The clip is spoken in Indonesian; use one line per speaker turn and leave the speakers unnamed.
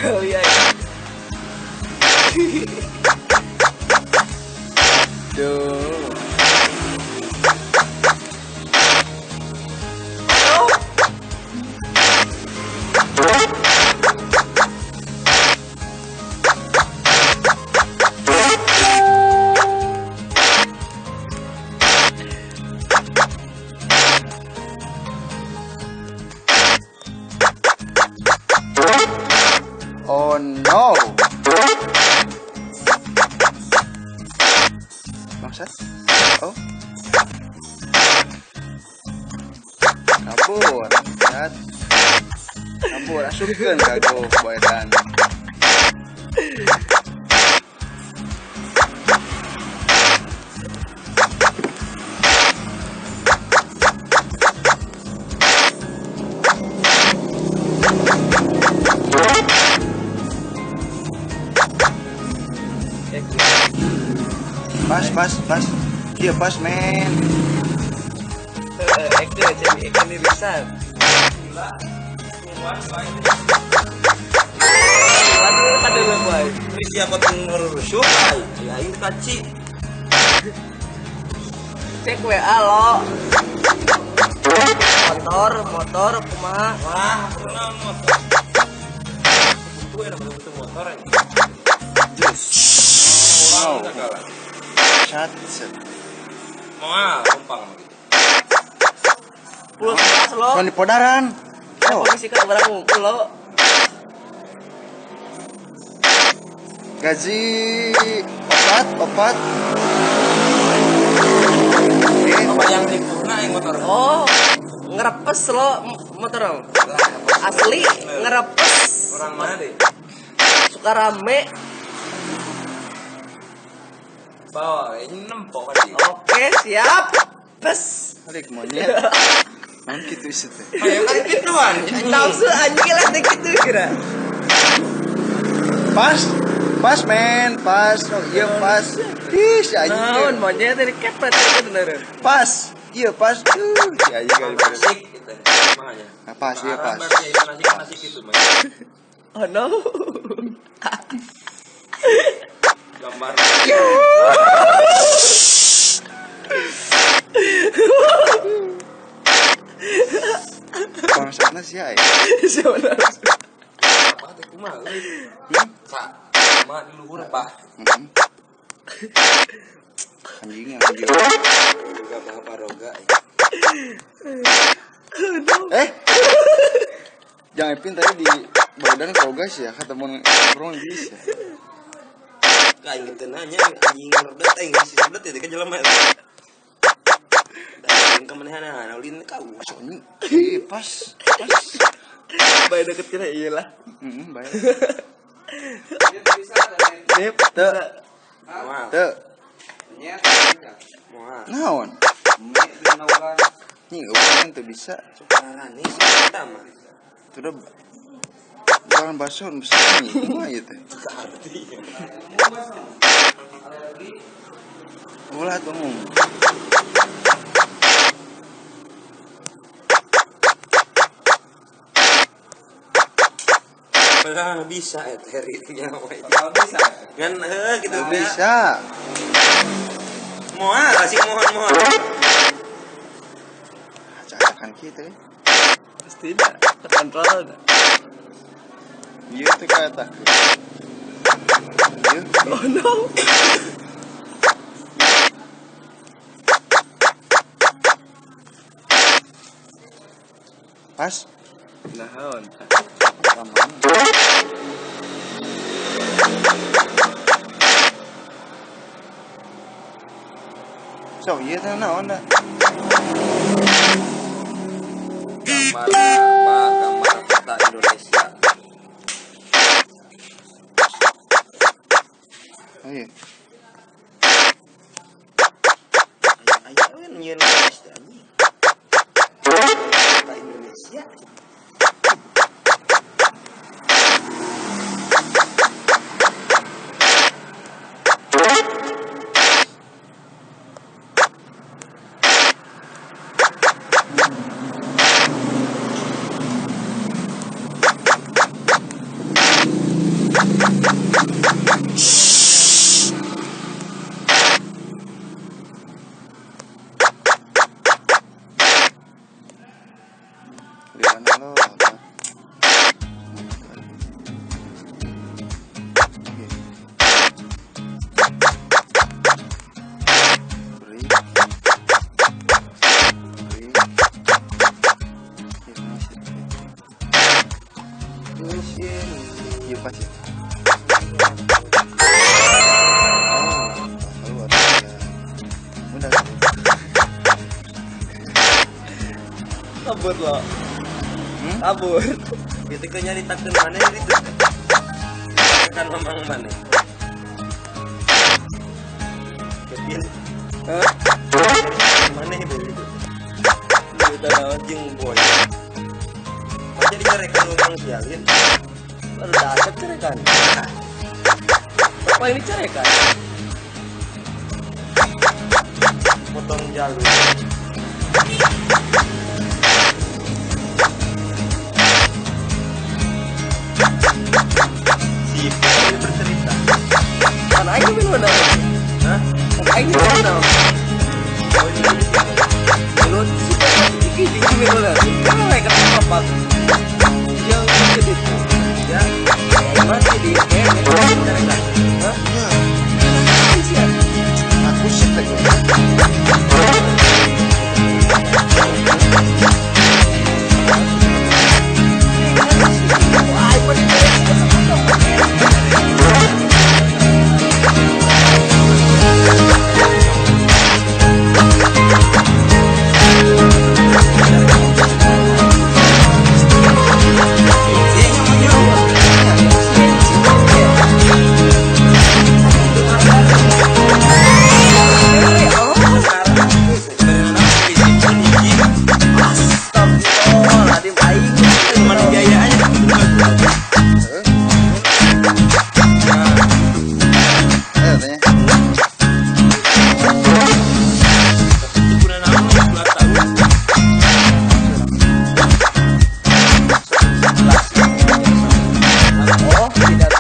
Lihat.
Duh. Oh no. Maksud? Oh. Kabur. Lihat. Kabur. Asupkan kagok baedan. Pas. Iya pas men.
Ikan irisan. Ada lebay.
Ini siapa ngerusuh? Ya ini kaci.
Cek WA lo. Motor kumaha?
Wah, kenal motor. Gue enak betul motor aja.
Jus.
Wow.
Chat.
Mau numpang gitu.
Pulau kelas lo.
Kan di podaran. Oh,
Polisi kan barang ngumpul lo.
gaji opat.
Apa yang dipurna yang motor?
Oh, ngerepes lo motor lo. Asli ngerepes.
Orang mana deh?
Suka rame.
Bawa ini nempok tadi.
Oke, siap. Bes.
Alik monyet. Nah gitu sih teh.
Ayo kan gituan.
Nafsu anjing lah gitu kira.
Pas men, pas. Oh iya pas. Ih, si
Naon
anjing.
monyet dari kepet itu bener.
Pas. Iya pas. Si anjing kali bener.
Asik gitu. Makanya.
Nah, pas iya pas.
Asik gitu, Mas.
Oh no.
Gambar.
Bangsatna sih ay.
Sebenarnya.
Apa teh kumaha euy? Sa. Mah di luhur apa?
Anjing.
Juga bapak roga.
Jangan Epin tadi di badan kogas ya, kata mun ngobrol Inggris ya.
Kain gitu nanya anjing redet sih redet ya kan jelema. Dan kemenehan ulin kau.
Soalnya pas.
Baik deket kira iyalah.
Baik.
Sip,
Teu.
Moal.
Teu.
Moal.
Naon? Nih, orang tuh bisa.
Sekarang nih kita mah.
Tuh udah jangan baso besar nih. Mah ya teh. Ulah tuh.
Belah bisa ya Terry punya bisa. Kan gitu
Bisa.
Moal kasih mohon.
Acak-acakan kita ya.
pasti tidak terkontrol.
Iya tuh kata. Iya.
Oh no.
Pas.
Naon.
So iya teh naon da?
Gambar peta Indonesia.
Oh iya.
Ayo kan nyeun Indonesia. Peta Indonesia.
kipas ya. Oh, keluar ya. Udah.
Kabur lo. Kabur.
Ketika nyari takkan mana itu kan memang mana kepil
Hah?
mana itu
Kita naon
jeng boy pasti dicerekan memang sialin
baru datang cerekan. Apa ini cerekan?
potong jalur si ini bercerita
Kan aing min mana?
hah
Aing min mana?
oh ini di situ
Lu iki di min mana? Kan mereka apa? Yang sedih tuh.
ya
Masih di ini cerekan. Hah?
Iya,
Siap.
aku sih lagi.
Oh, tidak